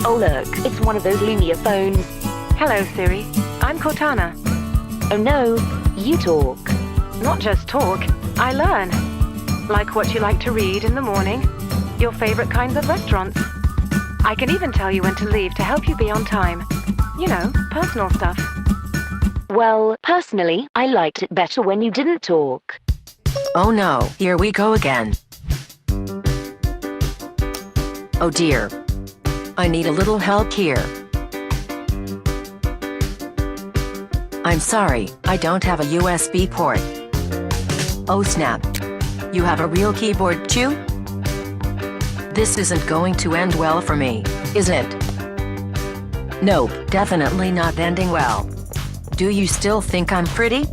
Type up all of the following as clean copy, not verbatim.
Oh look, it's one of those Lumia phones. Hello, Siri. I'm Cortana. Oh no, you talk. Not just talk, I learn. Like what you like to read in the morning, your favorite kinds of restaurants. I can even tell you when to leave to help you be on time. You know, personal stuff. Well, personally, I liked it better when you didn't talk. Oh no, here we go again. Oh dear. I need a little help here. I'm sorry, I don't have a USB port. Oh snap. You have a real keyboard too? This isn't going to end well for me, is it? Nope, definitely not ending well. Do you still think I'm pretty?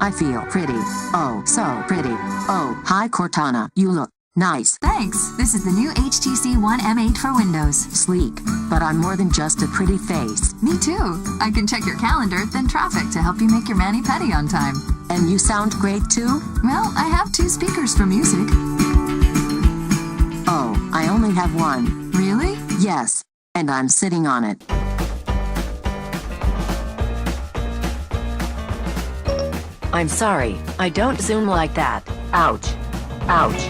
I feel pretty. Oh, so pretty. Oh, hi Cortana, you look nice. Thanks. This is the new HTC One M8 for Windows. Sleek, but I'm more than just a pretty face. Me too. I can check your calendar, then traffic to help you make your mani-pedi on time. And you sound great too? Well, I have 2 speakers for music. Oh, I only have one. Really? Yes, and I'm sitting on it. I'm sorry, I don't zoom like that. Ouch. Ouch.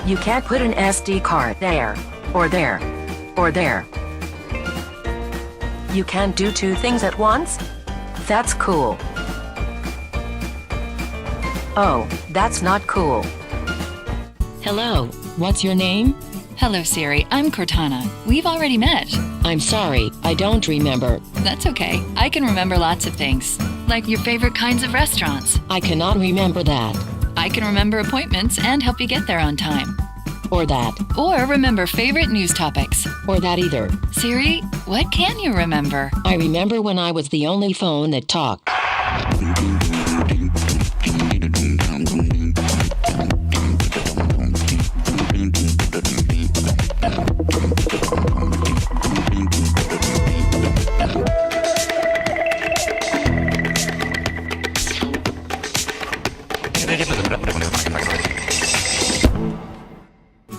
You can't put an SD card there, or there, or there. You can't do 2 things at once? That's cool. Oh, that's not cool. Hello, what's your name? Hello, Siri. I'm Cortana. We've already met. I'm sorry, I don't remember. That's okay. I can remember lots of things, like your favorite kinds of restaurants. I cannot remember that. I can remember appointments and help you get there on time. Or that. Or remember favorite news topics. Or that either. Siri, what can you remember? I remember when I was the only phone that talked.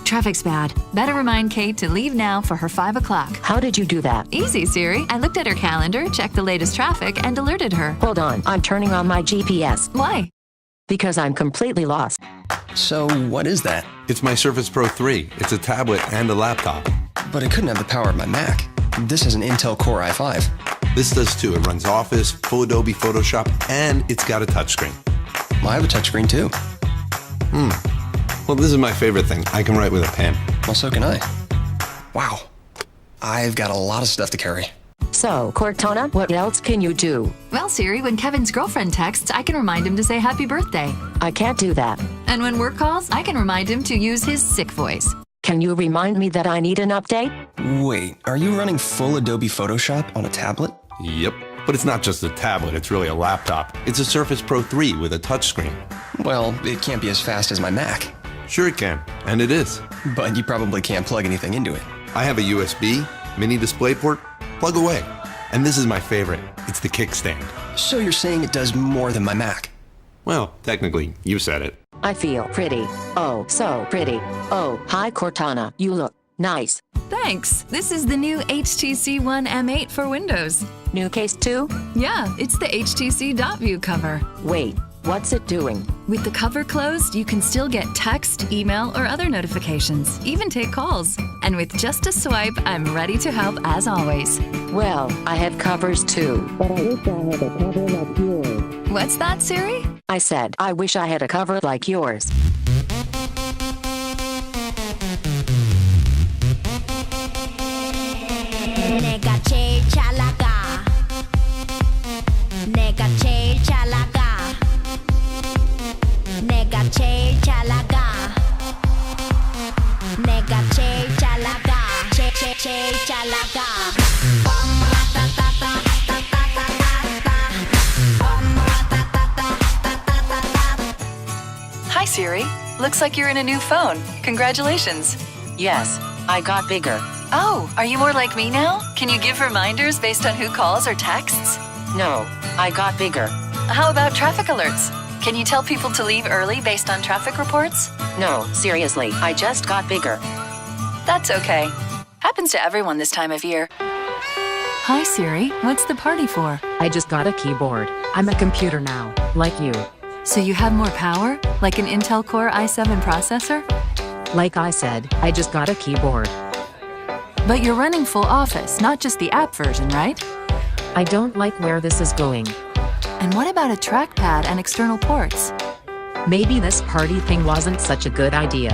Traffic's bad. Better remind Kate to leave now for her 5 o'clock. How did you do that? Easy, Siri. I looked at her calendar, checked the latest traffic, and alerted her. Hold on, I'm turning on my GPS. Why? Because I'm completely lost. So, what is that? It's my Surface Pro 3. It's a tablet and a laptop. But it couldn't have the power of my Mac. This is an Intel Core i5. This does too. It runs Office, full Adobe Photoshop, and it's got a touchscreen. Well, I have a touchscreen too. Well, this is my favorite thing. I can write with a pen. Well, so can I. Wow. I've got a lot of stuff to carry. So, Cortana, what else can you do? Well, Siri, when Kevin's girlfriend texts, I can remind him to say happy birthday. I can't do that. And when work calls, I can remind him to use his sick voice. Can you remind me that I need an update? Wait, are you running full Adobe Photoshop on a tablet? Yep. But it's not just a tablet. It's really a laptop. It's a Surface Pro 3 with a touchscreen. Well, it can't be as fast as my Mac. Sure it can. And it is. But you probably can't plug anything into it. I have a USB, mini DisplayPort, plug away. And this is my favorite. It's the kickstand. So you're saying it does more than my Mac? Well, technically, you said it. I feel pretty. Oh, so pretty. Oh, hi Cortana, you look nice. Thanks. This is the new HTC One M8 for Windows. New case too? Yeah, it's the HTC Dot View cover. Wait, what's it doing? With the cover closed, you can still get text, email, or other notifications, even take calls. And with just a swipe, I'm ready to help as always. Well, I have covers too. But I wish I had a cover like yours. What's that, Siri? I said, I wish I had a cover like yours. 내가 제일 잘 나가. 내가 제일 잘 나가. 내가 제일 잘 나가. 내가 제일 잘 나가. 제일 잘 나가. Hi, Siri. Looks like you're in a new phone. Congratulations. Yes, I got bigger. Oh, are you more like me now? Can you give reminders based on who calls or texts? No, I got bigger. How about traffic alerts? Can you tell people to leave early based on traffic reports? No, seriously, I just got bigger. That's okay. Happens to everyone this time of year. Hi, Siri. What's the party for? I just got a keyboard. I'm a computer now, like you. So you have more power? Like an Intel Core i7 processor? Like I said, I just got a keyboard. But you're running full Office, not just the app version, right? I don't like where this is going. And what about a trackpad and external ports? Maybe this party thing wasn't such a good idea.